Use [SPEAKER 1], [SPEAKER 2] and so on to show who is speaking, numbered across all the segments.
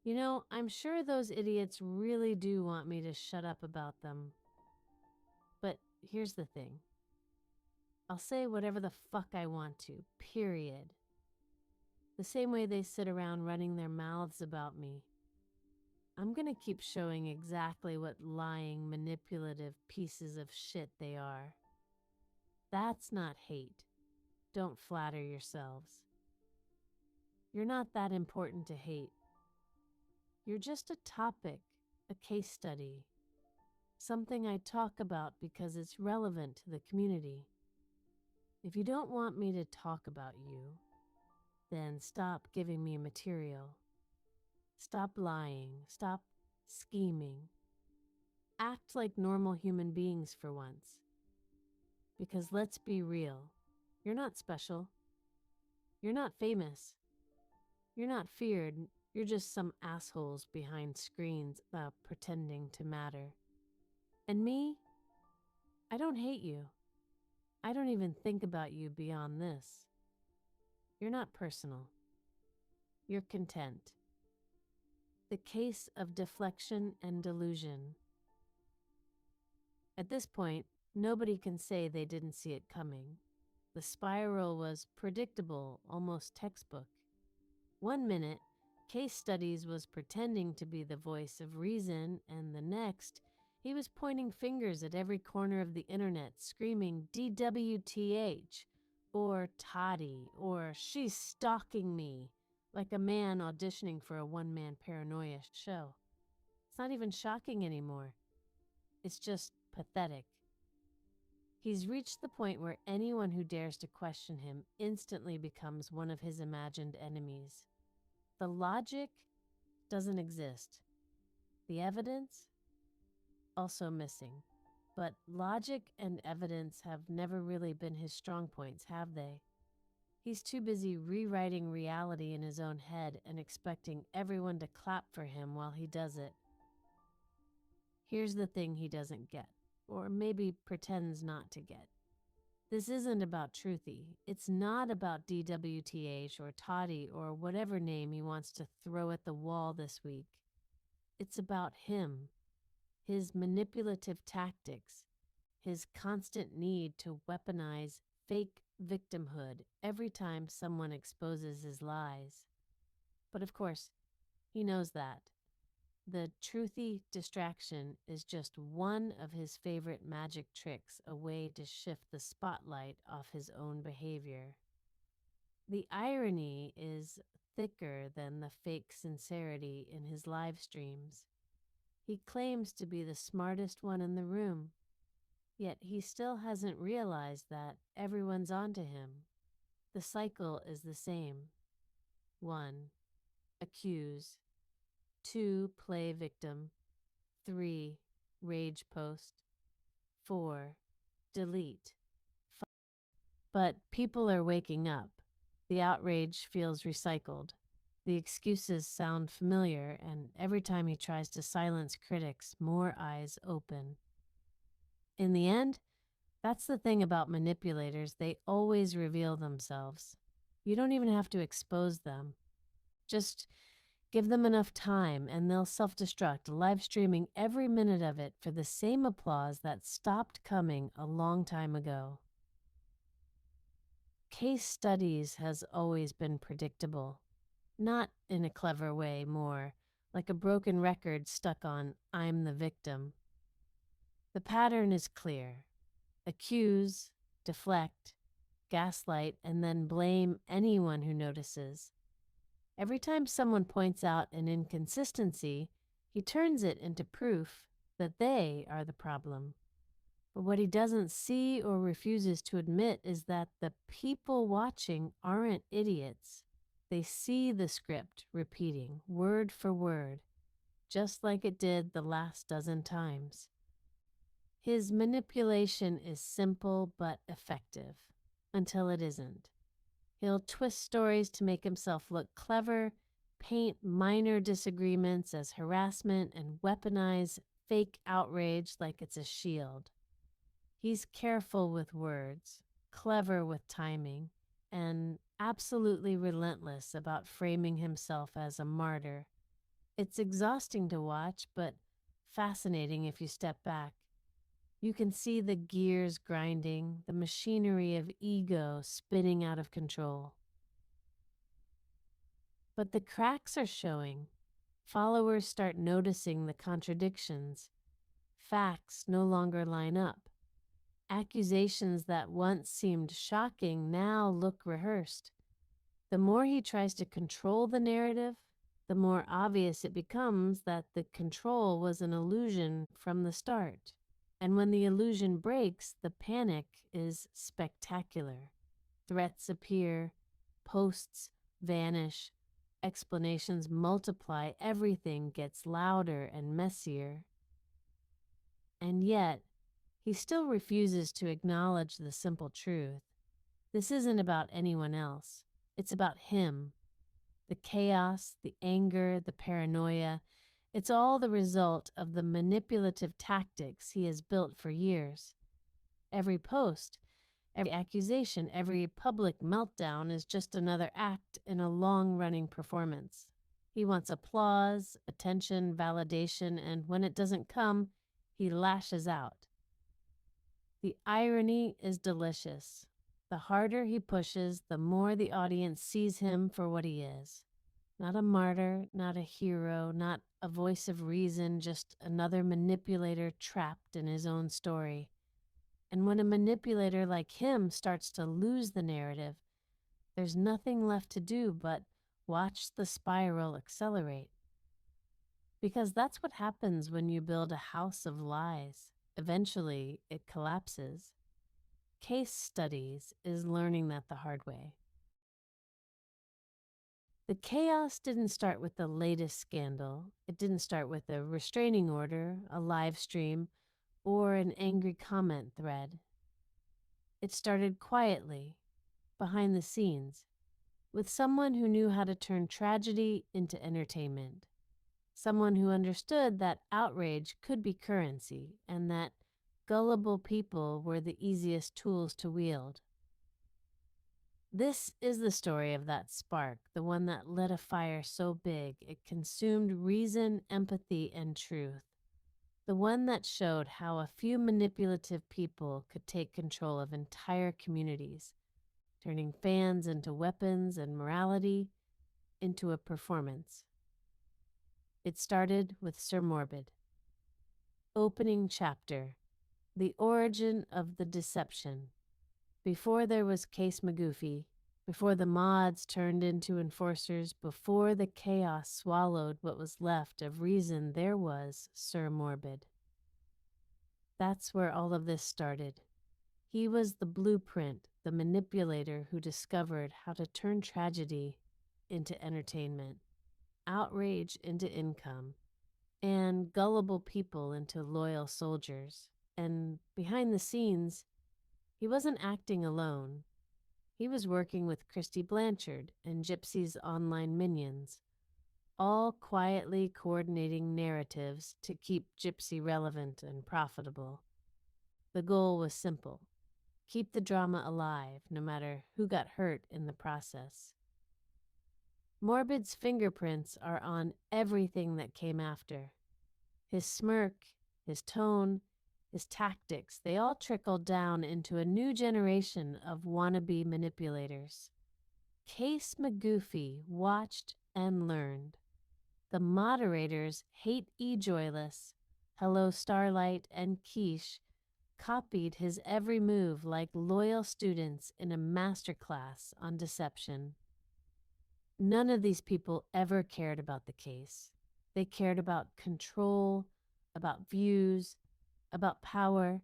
[SPEAKER 1] I'm sure those idiots really do want me to shut up about them. But here's the thing. I'll say whatever the fuck I want to, period. The same way they sit around running their mouths about me. I'm gonna keep showing exactly what lying, manipulative pieces of shit they are. That's not hate. Don't flatter yourselves. You're not that important to hate. You're just a topic, a case study, something I talk about because it's relevant to the community. If you don't want me to talk about you, then stop giving me material. Stop lying. Stop scheming. Act like normal human beings for once. Because let's be real, you're not special. You're not famous. You're not feared. You're just some assholes behind screens pretending to matter. And me? I don't hate you. I don't even think about you beyond this. You're not personal. You're content. The case of deflection and delusion. At this point, nobody can say they didn't see it coming. The spiral was predictable, almost textbook. 1 minute, case studies was pretending to be the voice of reason, and the next, he was pointing fingers at every corner of the internet, screaming DWTH, or Toddy, or she's stalking me, like a man auditioning for a one-man paranoia show. It's not even shocking anymore. It's just pathetic. He's reached the point where anyone who dares to question him instantly becomes one of his imagined enemies. The logic doesn't exist. The evidence? Also missing. But logic and evidence have never really been his strong points, have they? He's too busy rewriting reality in his own head and expecting everyone to clap for him while he does it. Here's the thing he doesn't get, or maybe pretends not to get. This isn't about Truthy. It's not about DWTH or Toddy or whatever name he wants to throw at the wall this week. It's about him, his manipulative tactics, his constant need to weaponize fake victimhood every time someone exposes his lies. But of course, he knows that. The truthy distraction is just one of his favorite magic tricks, a way to shift the spotlight off his own behavior. The irony is thicker than the fake sincerity in his live streams. He claims to be the smartest one in the room, yet he still hasn't realized that everyone's onto him. The cycle is the same. 1. Accuse. 2. Play victim. 3. Rage post. 4. Delete. But people are waking up. The outrage feels recycled. The excuses sound familiar, and every time he tries to silence critics, more eyes open. In the end, that's the thing about manipulators. They always reveal themselves. You don't even have to expose them. Just give them enough time and they'll self-destruct, live streaming every minute of it for the same applause that stopped coming a long time ago. Case studies has always been predictable. Not in a clever way, more like a broken record stuck on I'm the victim. The pattern is clear. Accuse, deflect, gaslight, and then blame anyone who notices. Every time someone points out an inconsistency, he turns it into proof that they are the problem. But what he doesn't see or refuses to admit is that the people watching aren't idiots. They see the script repeating word for word, just like it did the last dozen times. His manipulation is simple but effective, until it isn't. He'll twist stories to make himself look clever, paint minor disagreements as harassment, and weaponize fake outrage like it's a shield. He's careful with words, clever with timing, and absolutely relentless about framing himself as a martyr. It's exhausting to watch, but fascinating if you step back. You can see the gears grinding, the machinery of ego spinning out of control. But the cracks are showing. Followers start noticing the contradictions. Facts no longer line up. Accusations that once seemed shocking now look rehearsed. The more he tries to control the narrative, the more obvious it becomes that the control was an illusion from the start. And when the illusion breaks, the panic is spectacular. Threats appear, posts vanish, explanations multiply, everything gets louder and messier. And yet, he still refuses to acknowledge the simple truth. This isn't about anyone else. It's about him. The chaos, the anger, the paranoia, it's all the result of the manipulative tactics he has built for years. Every post, every accusation, every public meltdown is just another act in a long-running performance. He wants applause, attention, validation, and when it doesn't come, he lashes out. The irony is delicious. The harder he pushes, the more the audience sees him for what he is. Not a martyr, not a hero, not a voice of reason, just another manipulator trapped in his own story. And when a manipulator like him starts to lose the narrative, there's nothing left to do but watch the spiral accelerate. Because that's what happens when you build a house of lies. Eventually, it collapses. Case studies is learning that the hard way. The chaos didn't start with the latest scandal. It didn't start with a restraining order, a live stream, or an angry comment thread. It started quietly, behind the scenes, with someone who knew how to turn tragedy into entertainment. Someone who understood that outrage could be currency and that gullible people were the easiest tools to wield. This is the story of that spark, the one that lit a fire so big it consumed reason, empathy, and truth. The one that showed how a few manipulative people could take control of entire communities, turning fans into weapons and morality into a performance. It started with Sir Morbid. Opening chapter: the origin of the deception. Before there was Case McGoofy, before the mods turned into enforcers, before the chaos swallowed what was left of reason, there was Sir Morbid. That's where all of this started. He was the blueprint, the manipulator who discovered how to turn tragedy into entertainment, outrage into income, and gullible people into loyal soldiers. And behind the scenes, he wasn't acting alone. He was working with Christy Blanchard and Gypsy's online minions, all quietly coordinating narratives to keep Gypsy relevant and profitable. The goal was simple: keep the drama alive, no matter who got hurt in the process. Morbid's fingerprints are on everything that came after. His smirk, his tone, his tactics, they all trickled down into a new generation of wannabe manipulators. Case McGoofy watched and learned. The moderators, Hate E. Joyless, Hello Starlight, and Quiche copied his every move like loyal students in a masterclass on deception. None of these people ever cared about the case. They cared about control, about views, about power.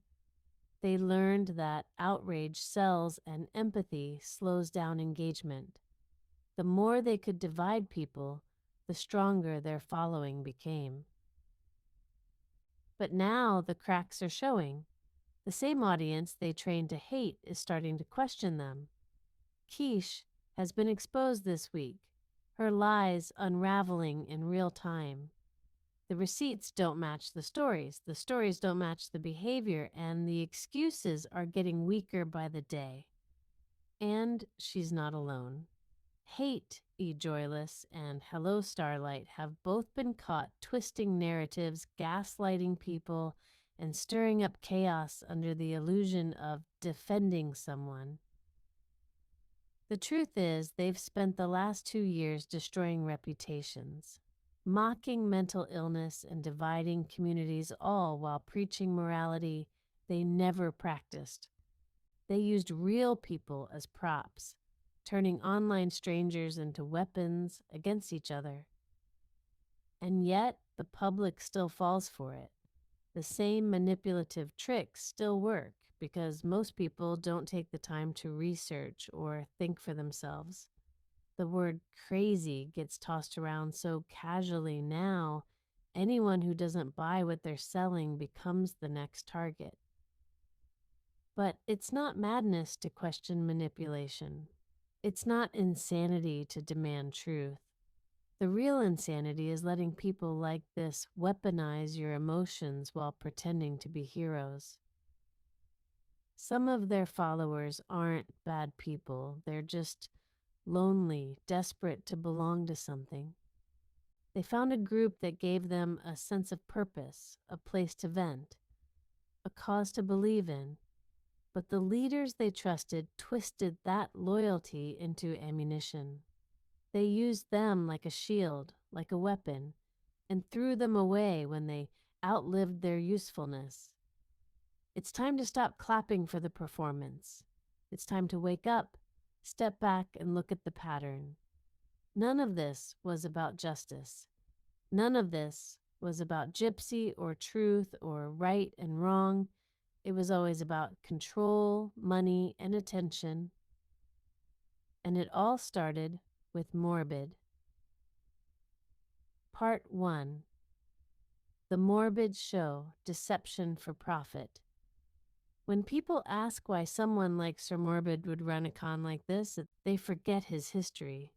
[SPEAKER 1] They learned that outrage sells and empathy slows down engagement. The more they could divide people, the stronger their following became. But now the cracks are showing. The same audience they trained to hate is starting to question them. Quiche has been exposed this week, her lies unraveling in real time. The receipts don't match the stories don't match the behavior, and the excuses are getting weaker by the day. And she's not alone. Hate, E. Joyless, and Hello Starlight have both been caught twisting narratives, gaslighting people, and stirring up chaos under the illusion of defending someone. The truth is, they've spent the last 2 years destroying reputations, mocking mental illness, and dividing communities, all while preaching morality they never practiced. They used real people as props, turning online strangers into weapons against each other. And yet, the public still falls for it. The same manipulative tricks still work because most people don't take the time to research or think for themselves. The word crazy gets tossed around so casually now, anyone who doesn't buy what they're selling becomes the next target. But it's not madness to question manipulation. It's not insanity to demand truth. The real insanity is letting people like this weaponize your emotions while pretending to be heroes. Some of their followers aren't bad people, they're just lonely, desperate to belong to something. They found a group that gave them a sense of purpose, a place to vent, a cause to believe in. But the leaders they trusted twisted that loyalty into ammunition. They used them like a shield, like a weapon, and threw them away when they outlived their usefulness. It's time to stop clapping for the performance. It's time to wake up, step back, and look at the pattern. None of this was about justice. None of this was about Gypsy or truth or right and wrong. It was always about control, money, and attention. And it all started with Morbid. Part 1. The Morbid Show, Deception for Profit. When people ask why someone like Sir Morbid would run a con like this, they forget his history.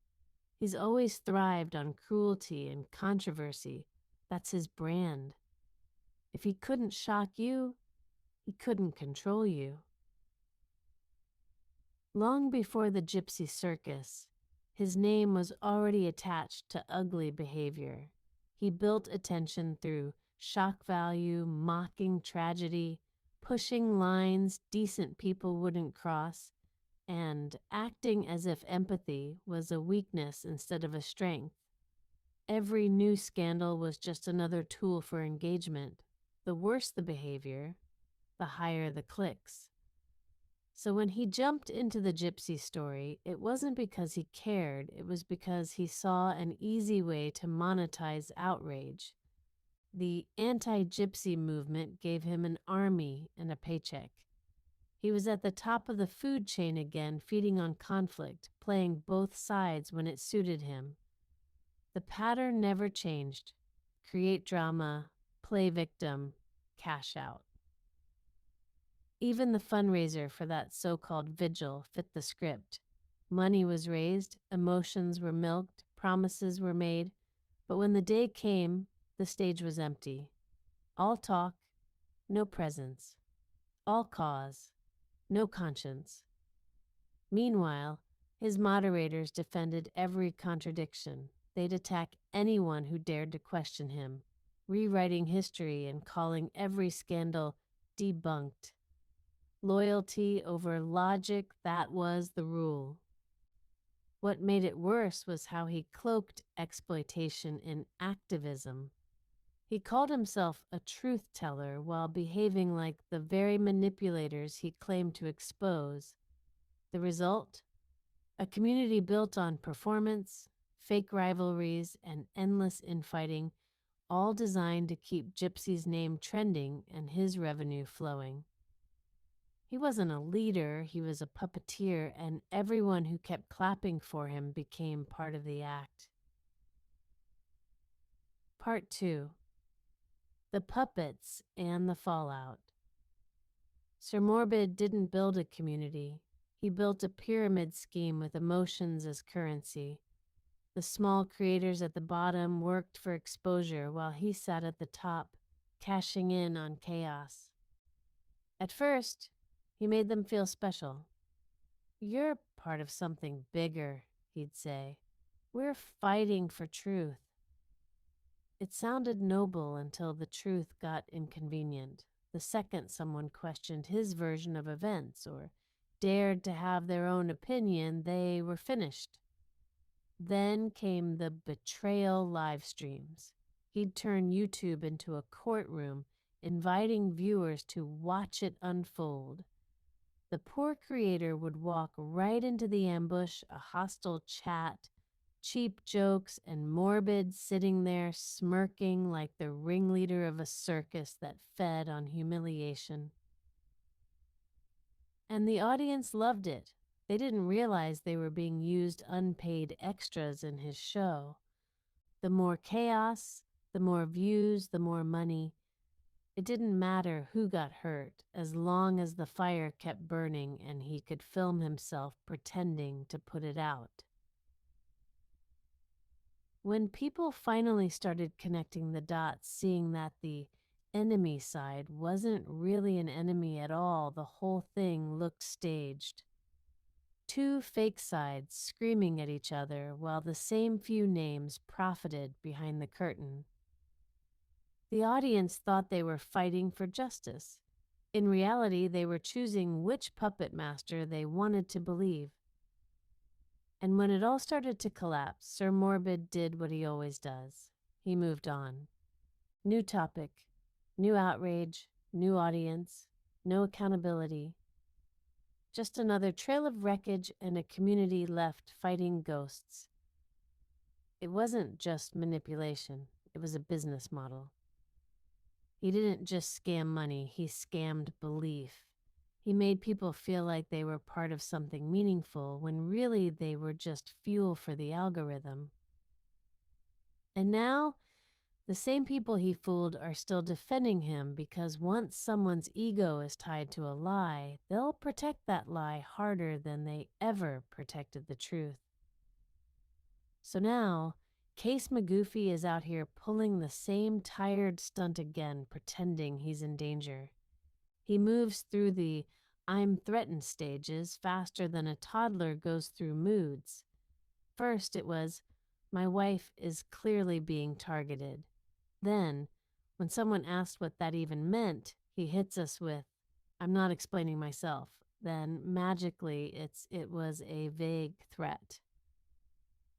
[SPEAKER 1] He's always thrived on cruelty and controversy. That's his brand. If he couldn't shock you, he couldn't control you. Long before the Gypsy circus, his name was already attached to ugly behavior. He built attention through shock value, mocking tragedy, pushing lines decent people wouldn't cross, and acting as if empathy was a weakness instead of a strength. Every new scandal was just another tool for engagement. The worse the behavior, the higher the clicks. So when he jumped into the Gypsy story, it wasn't because he cared, it was because he saw an easy way to monetize outrage. The anti-Gypsy movement gave him an army and a paycheck. He was at the top of the food chain again, feeding on conflict, playing both sides when it suited him. The pattern never changed. Create drama, play victim, cash out. Even the fundraiser for that so-called vigil fit the script. Money was raised, emotions were milked, promises were made, but when the day came, the stage was empty. All talk, no presence. All cause, no conscience. Meanwhile, his moderators defended every contradiction. They'd attack anyone who dared to question him, rewriting history and calling every scandal debunked. Loyalty over logic, that was the rule. What made it worse was how he cloaked exploitation in activism. He called himself a truth teller while behaving like the very manipulators he claimed to expose. The result? A community built on performance, fake rivalries, and endless infighting, all designed to keep Gypsy's name trending and his revenue flowing. He wasn't a leader, he was a puppeteer, and everyone who kept clapping for him became part of the act. Part 2. The Puppets and the Fallout. Sir Morbid didn't build a community. He built a pyramid scheme with emotions as currency. The small creators at the bottom worked for exposure while he sat at the top, cashing in on chaos. At first, he made them feel special. You're part of something bigger, he'd say. "We're fighting for truth." It sounded noble until the truth got inconvenient. The second someone questioned his version of events or dared to have their own opinion, they were finished. Then came the betrayal live streams. He'd turn YouTube into a courtroom, inviting viewers to watch it unfold. The poor creator would walk right into the ambush, a hostile chat, cheap jokes, and Morbid sitting there smirking like the ringleader of a circus that fed on humiliation. And the audience loved it. They didn't realize they were being used unpaid extras in his show. The more chaos, the more views, the more money. It didn't matter who got hurt as long as the fire kept burning and he could film himself pretending to put it out. When people finally started connecting the dots, seeing that the enemy side wasn't really an enemy at all, the whole thing looked staged. Two fake sides screaming at each other while the same few names profited behind the curtain. The audience thought they were fighting for justice. In reality, they were choosing which puppet master they wanted to believe. And when it all started to collapse, Sir Morbid did what he always does. He moved on. New topic, new outrage, new audience, no accountability. Just another trail of wreckage and a community left fighting ghosts. It wasn't just manipulation, it was a business model. He didn't just scam money, he scammed belief. He made people feel like they were part of something meaningful when really they were just fuel for the algorithm. And now, the same people he fooled are still defending him because once someone's ego is tied to a lie, they'll protect that lie harder than they ever protected the truth. So now, Case McGoofy is out here pulling the same tired stunt again, pretending he's in danger. He moves through the "I'm threatened" stages faster than a toddler goes through moods. First it was, "My wife is clearly being targeted." Then, when someone asked what that even meant, he hits us with, "I'm not explaining myself." Then, magically, it was a vague threat.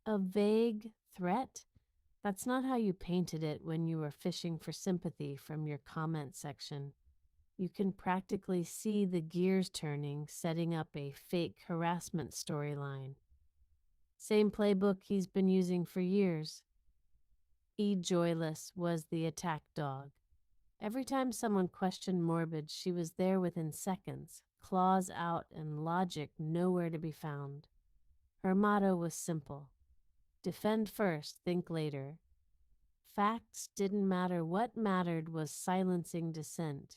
[SPEAKER 1] A vague threat? That's not how you painted it when you were fishing for sympathy from your comment section. You can practically see the gears turning, setting up a fake harassment storyline. Same playbook he's been using for years. E. Joyless was the attack dog. Every time someone questioned Morbid, she was there within seconds, claws out and logic nowhere to be found. Her motto was simple: defend first, think later. Facts didn't matter. What mattered was silencing dissent.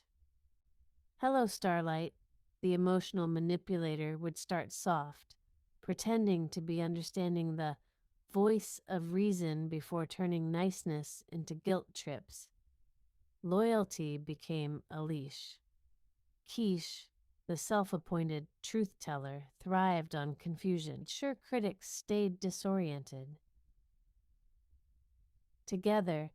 [SPEAKER 1] "Hello, Starlight," the emotional manipulator would start soft, pretending to be understanding the voice of reason before turning niceness into guilt trips. Loyalty became a leash. Quiche, the self-appointed truth teller, thrived on confusion. Sure, critics stayed disoriented. Together,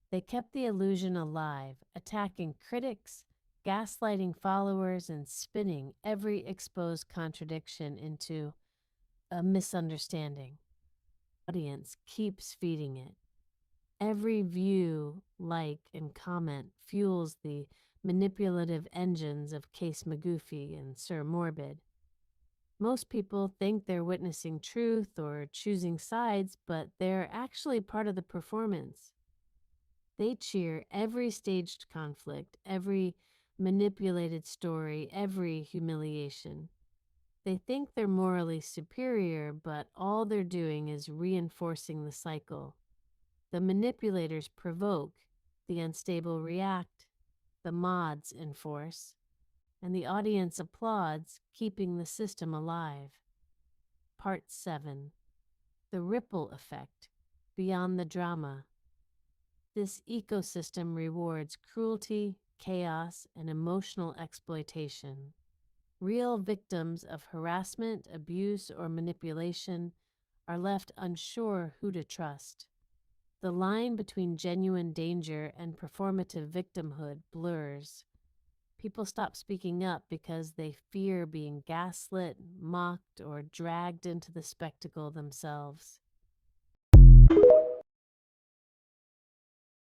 [SPEAKER 1] they kept the illusion alive, attacking critics, gaslighting followers, and spinning every exposed contradiction into a misunderstanding. The audience keeps feeding it. Every view, like, and comment fuels the manipulative engines of Case McGoofy and Sir Morbid. Most people think they're witnessing truth or choosing sides, but they're actually part of the performance. They cheer every staged conflict, every manipulated story, every humiliation. They think they're morally superior, but all they're doing is reinforcing the cycle. The manipulators provoke, the unstable react, the mods enforce, and the audience applauds, keeping the system alive. Part 7. The ripple effect, beyond the drama. This ecosystem rewards cruelty, chaos, and emotional exploitation. Real victims of harassment, abuse, or manipulation are left unsure who to trust. The line between genuine danger and performative victimhood blurs. People stop speaking up because they fear being gaslit, mocked, or dragged into the spectacle themselves.